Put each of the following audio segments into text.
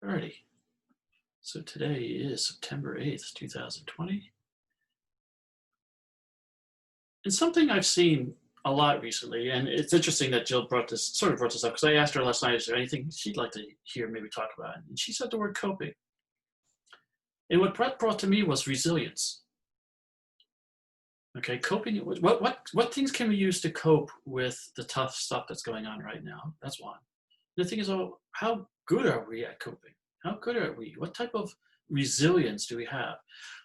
Alrighty, so today is September 8th, 2020. And something I've seen a lot recently, and it's interesting that Jill brought this up, because I asked her last night, is there anything she'd like to hear maybe talk about? And she said the word coping. And what brought to me was resilience. Okay, coping, what things can we use to cope with the tough stuff that's going on right now? That's one. The thing is, how good are we at coping? How good are we? What type of resilience do we have?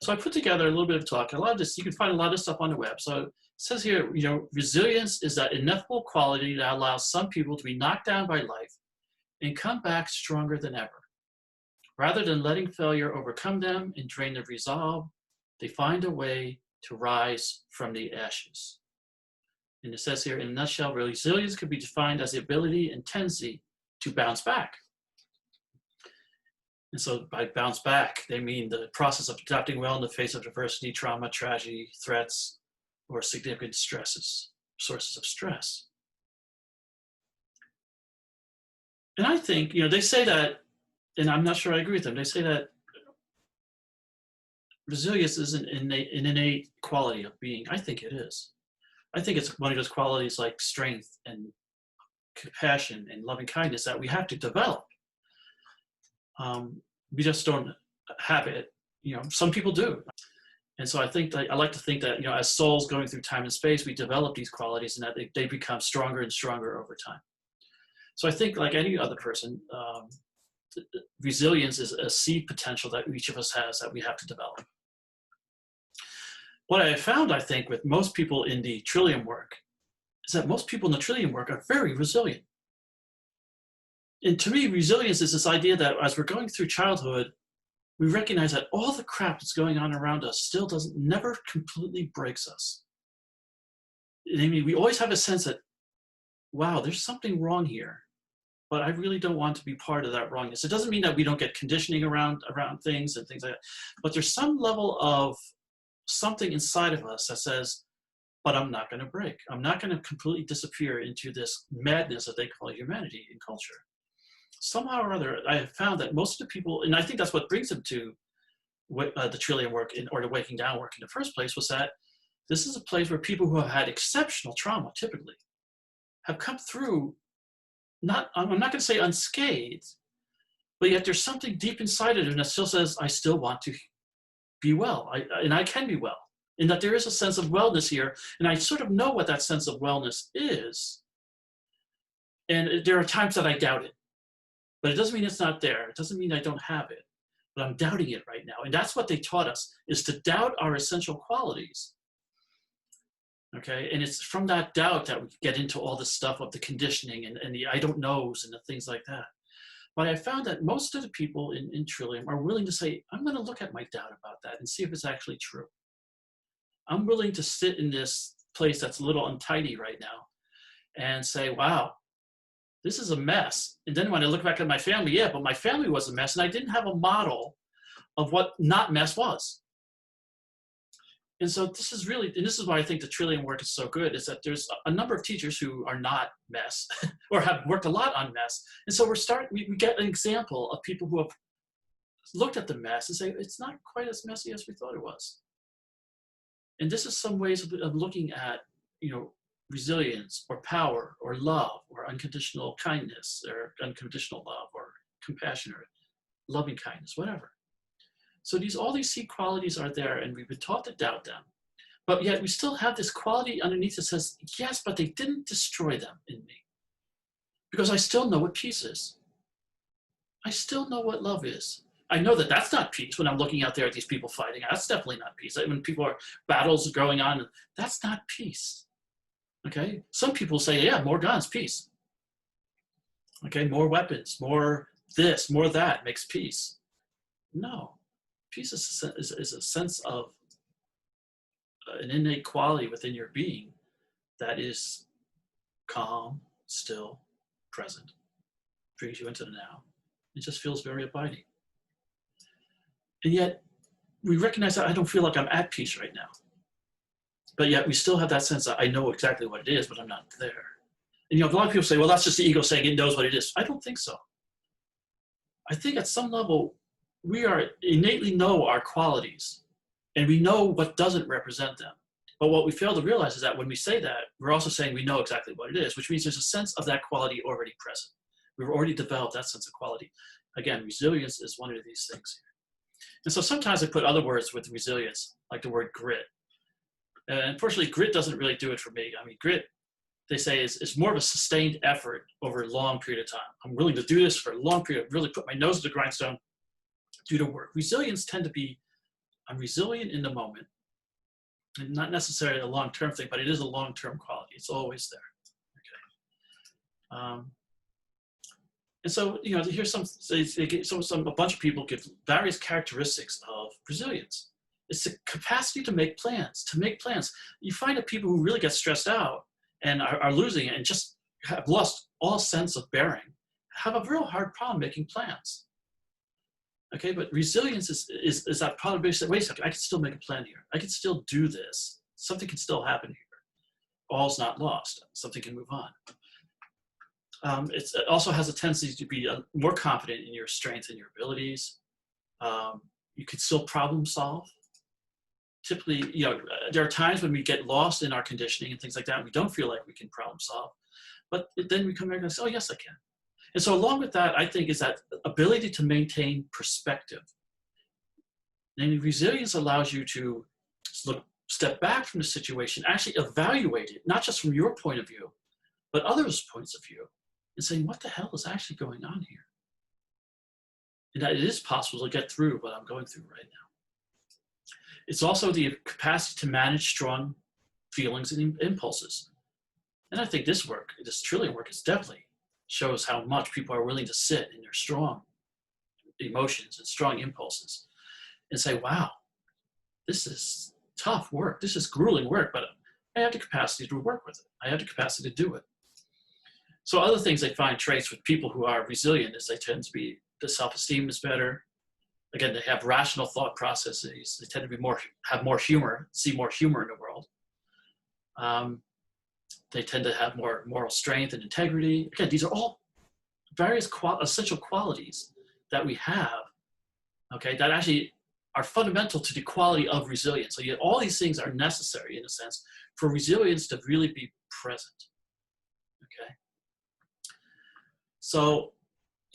So I put together a little bit of talk. A lot of this, you can find a lot of stuff on the web. So it says here, resilience is that ineffable quality that allows some people to be knocked down by life and come back stronger than ever. Rather than letting failure overcome them and drain their resolve, they find a way to rise from the ashes. And it says here, in a nutshell, resilience could be defined as the ability and tendency to bounce back. And so by bounce back, they mean the process of adapting well in the face of adversity, trauma, tragedy, threats, or significant sources of stress. And I think, they say that, and I'm not sure I agree with them, they say that resilience is an innate quality of being. I think it is. I think it's one of those qualities like strength and compassion and loving kindness that we have to develop. We just don't have it. Some people do. And so I think that I like to think that, as souls going through time and space, we develop these qualities and that they become stronger and stronger over time. So I think, like any other person, resilience is a seed potential that each of us has that we have to develop. What I have found, I think, with most people in the Trillium work is that most people in the Trillium work are very resilient. And to me, resilience is this idea that as we're going through childhood, we recognize that all the crap that's going on around us never completely breaks us. I mean, we always have a sense that, wow, there's something wrong here, but I really don't want to be part of that wrongness. It doesn't mean that we don't get conditioning around things and things like that, but there's some level of something inside of us that says, but I'm not going to break. I'm not going to completely disappear into this madness that they call humanity and culture. Somehow or other, I have found that most of the people, and I think that's what brings them to the Trillium work or the Waking Down work in the first place, was that this is a place where people who have had exceptional trauma, typically, have come through, I'm not going to say unscathed, but yet there's something deep inside of them that still says, I still want to be well, and I can be well, and that there is a sense of wellness here, and I sort of know what that sense of wellness is, and there are times that I doubt it. But it doesn't mean it's not there. It doesn't mean I don't have it. But I'm doubting it right now. And that's what they taught us, is to doubt our essential qualities. Okay? And it's from that doubt that we get into all this stuff of the conditioning and the I don't knows and the things like that. But I found that most of the people in Trillium are willing to say, I'm going to look at my doubt about that and see if it's actually true. I'm willing to sit in this place that's a little untidy right now and say, wow, this is a mess. And then when I look back at my family, yeah, but my family was a mess, and I didn't have a model of what not mess was. And so this is why I think the Trillium work is so good, is that there's a number of teachers who are not mess or have worked a lot on mess. And so we get an example of people who have looked at the mess and say, it's not quite as messy as we thought it was. And this is some ways of looking at, resilience or power or love or unconditional kindness or unconditional love or compassion or loving kindness, whatever. So all these seed qualities are there, and we've been taught to doubt them. But yet we still have this quality underneath that says, yes, but they didn't destroy them in me. Because I still know what peace is. I still know what love is. I know that that's not peace when I'm looking out there at these people fighting. That's definitely not peace. When battles are going on, that's not peace. Okay? Some people say, yeah, more guns, peace. Okay, more weapons, more this, more that makes peace. No. Peace is a sense of an innate quality within your being that is calm, still, present, brings you into the now. It just feels very abiding. And yet, we recognize that I don't feel like I'm at peace right now. But yet we still have that sense that I know exactly what it is, but I'm not there. And a lot of people say, well, that's just the ego saying it knows what it is. I don't think so. I think at some level, we are innately know our qualities and we know what doesn't represent them. But what we fail to realize is that when we say that, we're also saying we know exactly what it is, which means there's a sense of that quality already present. We've already developed that sense of quality. Again, resilience is one of these things. And so sometimes I put other words with resilience, like the word grit. And unfortunately, grit doesn't really do it for me. I mean, grit, they say, is more of a sustained effort over a long period of time. I'm willing to do this for a long period, really put my nose to the grindstone, do the work. Resilience tend to be, I'm resilient in the moment, and not necessarily a long-term thing, but it is a long-term quality. It's always there. Okay. And so, here's a bunch of people give various characteristics of resilience. It's the capacity to make plans, You find that people who really get stressed out and are losing it and just have lost all sense of bearing have a real hard problem making plans. Okay, but resilience is that probability that, wait a second, I can still make a plan here. I can still do this. Something can still happen here. All's not lost. Something can move on. It also has a tendency to be more confident in your strength and your abilities. You can still problem solve. Typically, there are times when we get lost in our conditioning and things like that, and we don't feel like we can problem solve. But then we come back and say, oh, yes, I can. And so along with that, I think, is that ability to maintain perspective. Namely, resilience allows you to step back from the situation, actually evaluate it, not just from your point of view, but others' points of view, and saying, what the hell is actually going on here? And that it is possible to get through what I'm going through right now. It's also the capacity to manage strong feelings and impulses. And I think this Trillium work, is definitely shows how much people are willing to sit in their strong emotions and strong impulses and say, wow, this is tough work. This is grueling work, but I have the capacity to work with it. I have the capacity to do it. So other things they find traits with people who are resilient is they tend to be, the self-esteem is better. Again, they have rational thought processes. They tend to have more humor, see more humor in the world. They tend to have more moral strength and integrity. Again, these are all various essential qualities that we have, okay, that actually are fundamental to the quality of resilience. So all these things are necessary, in a sense, for resilience to really be present, okay? So,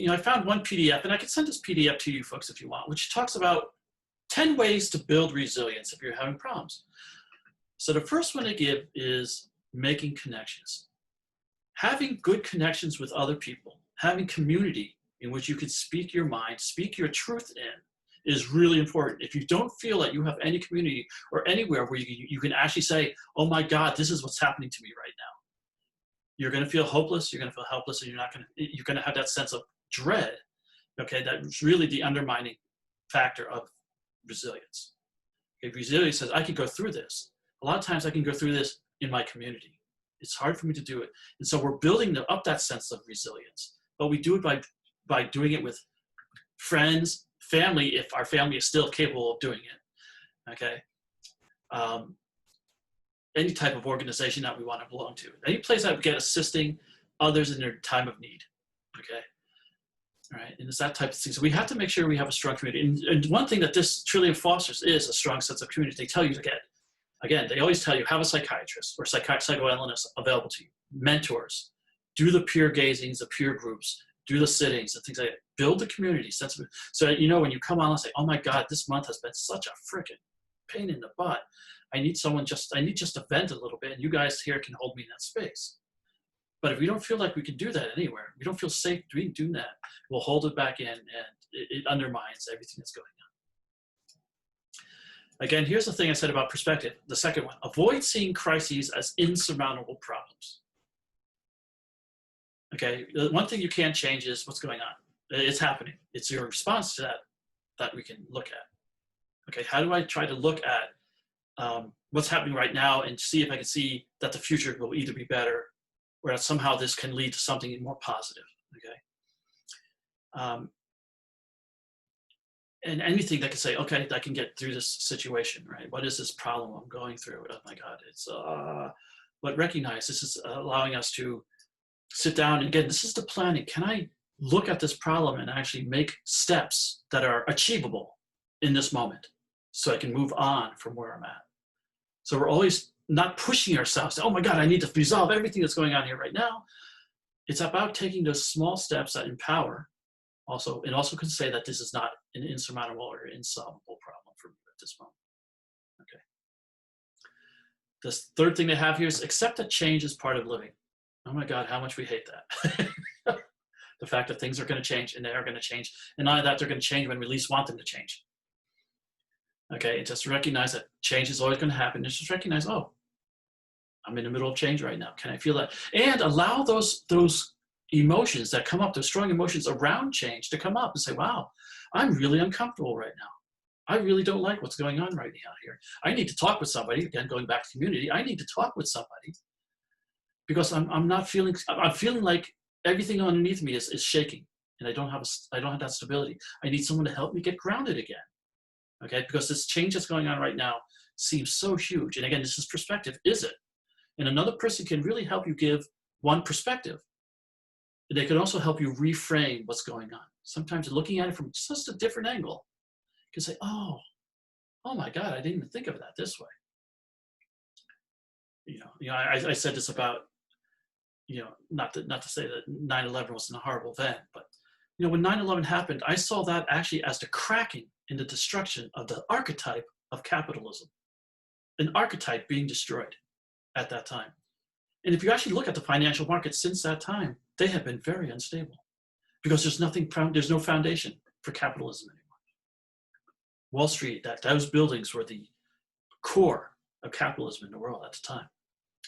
I found one PDF, and I can send this PDF to you folks if you want, which talks about 10 ways to build resilience if you're having problems. So the first one they give is making connections. Having good connections with other people, having community in which you can speak your mind, speak your truth in, is really important. If you don't feel that you have any community or anywhere where you can actually say, oh my God, this is what's happening to me right now, you're going to feel hopeless, you're going to feel helpless, and you're going to have that sense of dread, okay? That's really the undermining factor of resilience. Okay, resilience says, I can go through this. A lot of times I can go through this in my community. It's hard for me to do it. And so we're building up that sense of resilience, but we do it by doing it with friends, family, if our family is still capable of doing it, okay? Any type of organization that we want to belong to. Any place that we get assisting others in their time of need, okay? All right, and it's that type of thing. So we have to make sure we have a strong community. And one thing that this Trillium fosters is a strong sense of community. They tell you to get, again, they always tell you, have a psychiatrist or psychoanalyst available to you, mentors, do the peer gazings, the peer groups, do the sittings and things like that. Build the community. So when you come on and say, oh my God, this month has been such a freaking pain in the butt. I need just to vent a little bit, and you guys here can hold me in that space. But if we don't feel like we can do that anywhere, we don't feel safe doing that, we'll hold it back in, and it undermines everything that's going on. Again, here's the thing I said about perspective. The second one, avoid seeing crises as insurmountable problems. Okay, the one thing you can't change is what's going on. It's happening. It's your response to that we can look at. Okay, how do I try to look at what's happening right now and see if I can see that the future will either be better or that somehow this can lead to something more positive, okay? And anything that can say, okay, I can get through this situation, right? What is this problem I'm going through? Oh my God, but recognize this is allowing us to sit down, and again, this is the planning. Can I look at this problem and actually make steps that are achievable in this moment so I can move on from where I'm at. So we're always not pushing ourselves. Oh my God, I need to resolve everything that's going on here right now. It's about taking those small steps that empower. Also, and also can say that this is not an insurmountable or insolvable problem for me at this moment. Okay. This third thing they have here is accept that change is part of living. Oh my God, how much we hate that. The fact that things are going to change, and they are going to change. And not only that, they're going to change when we least want them to change. Okay, and just recognize that change is always going to happen. And just recognize, oh, I'm in the middle of change right now. Can I feel that? And allow those emotions that come up, those strong emotions around change to come up and say, wow, I'm really uncomfortable right now. I really don't like what's going on right now here. I need to talk with somebody. Again, going back to community, I need to talk with somebody because I'm feeling like everything underneath me is shaking, and I don't have that stability. I need someone to help me get grounded again. Okay, because this change that's going on right now seems so huge. And again, this is perspective, is it? And another person can really help you give one perspective. They can also help you reframe what's going on. Sometimes looking at it from just a different angle, you can say, oh my God, I didn't even think of that this way. I said this about, not to say that 9/11 wasn't a horrible event, but when 9/11 happened, I saw that actually as the cracking and the destruction of the archetype of capitalism, an archetype being destroyed at that time. And if you actually look at the financial markets since that time, they have been very unstable because there's no foundation for capitalism anymore. Wall Street, those buildings were the core of capitalism in the world at the time.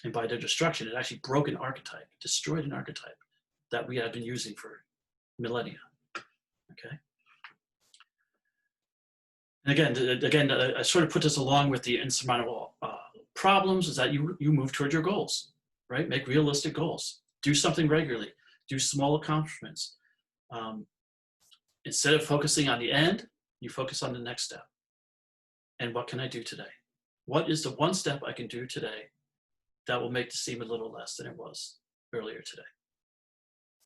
And by their destruction, it actually broke an archetype, destroyed an archetype that we have been using for millennia. Okay. And again, I sort of put this along with the insurmountable problems is that you move towards your goals, right? Make realistic goals. Do something regularly. Do small accomplishments. Instead of focusing on the end, you focus on the next step. And what can I do today? What is the one step I can do today that will make this seem a little less than it was earlier today?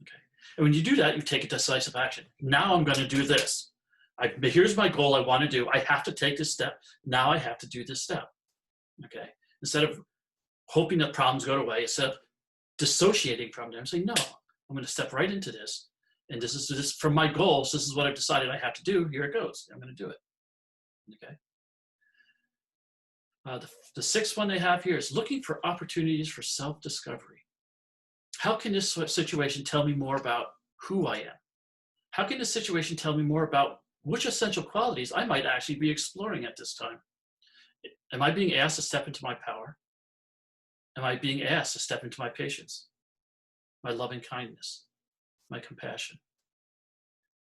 Okay. And when you do that, you take a decisive action. Now I'm going to do this. Here's my goal I want to do. I have to take this step. Now I have to do this step. Okay. Instead of hoping that problems go away, instead of dissociating from them, say, no, I'm going to step right into this. And this is from my goals. This is what I've decided I have to do. Here it goes. I'm going to do it. Okay. The sixth one they have here is looking for opportunities for self-discovery. How can this situation tell me more about who I am? How can this situation tell me more about which essential qualities I might actually be exploring at this time? Am I being asked to step into my power? Am I being asked to step into my patience, my loving kindness, my compassion?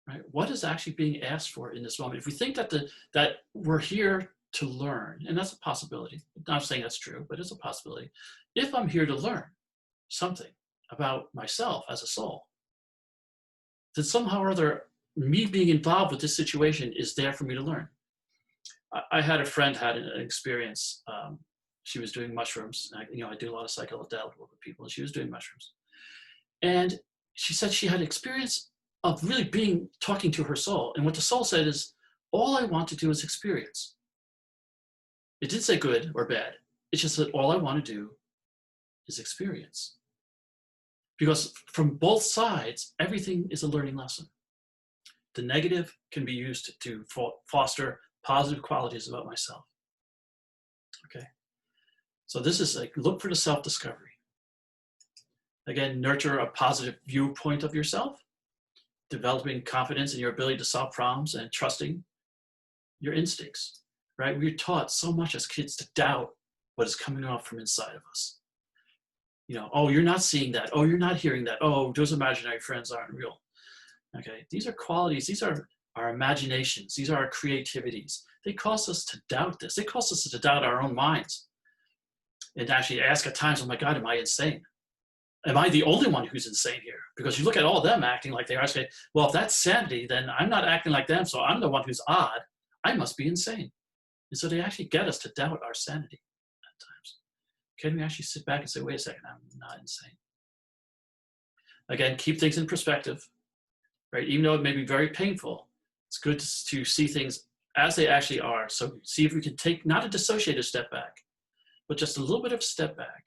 Right? What is actually being asked for in this moment? If we think that we're here to learn, and that's a possibility. I'm not saying that's true, but it's a possibility. If I'm here to learn something about myself as a soul, then somehow or other, me being involved with this situation is there for me to learn. I had a friend had an experience. She was doing mushrooms. I do a lot of psychedelic work with people, and she was doing mushrooms. And she said she had experience of really talking to her soul. And what the soul said is, all I want to do is experience. It didn't say good or bad. It just said, all I want to do is experience. Because from both sides, everything is a learning lesson. The negative can be used to foster positive qualities about myself. Okay. So this is like, look for the self-discovery. Again, nurture a positive viewpoint of yourself, developing confidence in your ability to solve problems and trusting your instincts, right? We're taught so much as kids to doubt what is coming off from inside of us. Oh, you're not seeing that. Oh, you're not hearing that. Oh, those imaginary friends aren't real. Okay, these are qualities. These are our imaginations. These are our creativities. They cause us to doubt this. They cause us to doubt our own minds and actually ask at times, oh my God, am I insane? Am I the only one who's insane here? Because you look at all of them acting like they are. Say, well, if that's sanity, then I'm not acting like them, so I'm the one who's odd. I must be insane. And so they actually get us to doubt our sanity at times. Can we actually sit back and say, wait a second, I'm not insane? Again, keep things in perspective. right? Even though it may be very painful, it's good to see things as they actually are. So see if we can take, not a dissociative step back, but just a little bit of a step back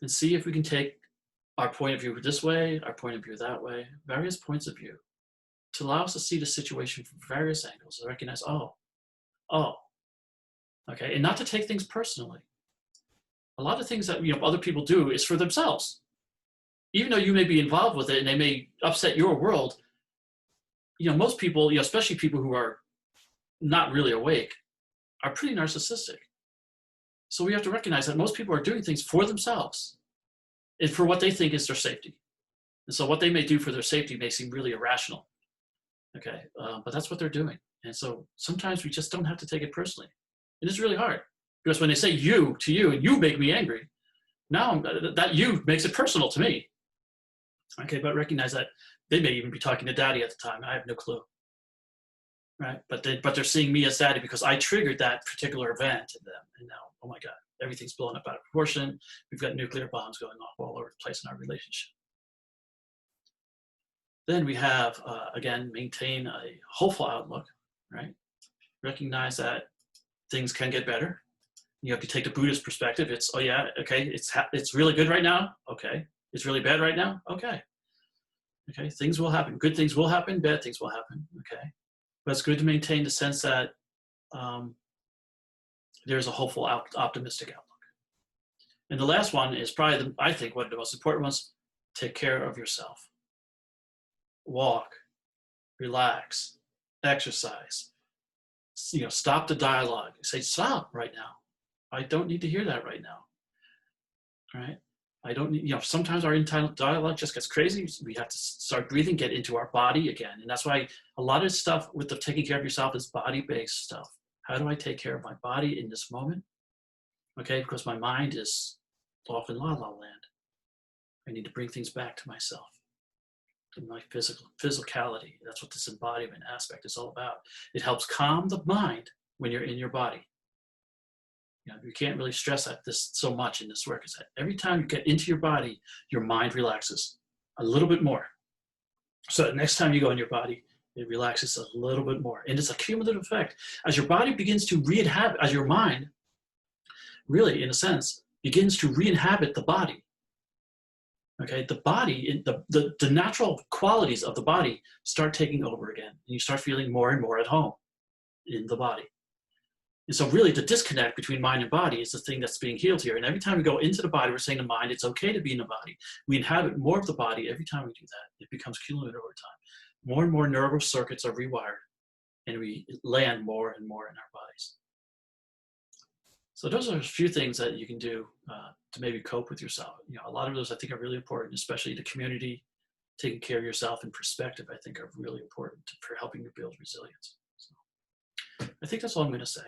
and see if we can take our point of view this way, our point of view that way, various points of view, to allow us to see the situation from various angles and recognize, oh, okay, and not to take things personally. A lot of things that other people do is for themselves. Even though you may be involved with it and they may upset your world, most people, especially people who are not really awake, are pretty narcissistic. So we have to recognize that most people are doing things for themselves and for what they think is their safety. And so what they may do for their safety may seem really irrational. Okay, but that's what they're doing. And so sometimes we just don't have to take it personally. And it's really hard because when they say you to you and you make me angry, now that you makes it personal to me. Okay, but recognize that they may even be talking to daddy at the time. I have no clue. Right, but they're seeing me as daddy because I triggered that particular event in them. And now, oh my God, everything's blown up out of proportion. We've got nuclear bombs going off all over the place in our relationship. Then we have, again, maintain a hopeful outlook, right? Recognize that things can get better. You have to take the Buddhist perspective. It's, oh yeah, okay, it's really good right now. Okay. It's really bad right now. Okay. Okay, things will happen. Good things will happen. Bad things will happen. Okay. But it's good to maintain the sense that there's a hopeful, optimistic outlook. And the last one is probably, I think, one of the most important ones: take care of yourself. Walk, relax, exercise. Stop the dialogue. Say, stop right now. I don't need to hear that right now. All right? I don't need, sometimes our internal dialogue just gets crazy. We have to start breathing, get into our body again. And that's why a lot of stuff with the taking care of yourself is body-based stuff. How do I take care of my body in this moment? Okay, because my mind is off in la-la land. I need to bring things back to myself, to my physicality. That's what this embodiment aspect is all about. It helps calm the mind when you're in your body. You can't really stress at this so much in this work, is that every time you get into your body, your mind relaxes a little bit more. So the next time you go in your body, it relaxes a little bit more. And it's a cumulative effect. As your body begins to re-inhabit, as your mind, really, in a sense, begins to re-inhabit the body. Okay, the body, the natural qualities of the body start taking over again. And you start feeling more and more at home in the body. And so really the disconnect between mind and body is the thing that's being healed here. And every time we go into the body, we're saying to mind, it's okay to be in the body. We inhabit more of the body every time we do that. It becomes cumulative over time. More and more neural circuits are rewired, and we land more and more in our bodies. So those are a few things that you can do to maybe cope with yourself. A lot of those I think are really important, especially the community, taking care of yourself and perspective, I think are really important for helping you build resilience. So I think that's all I'm going to say.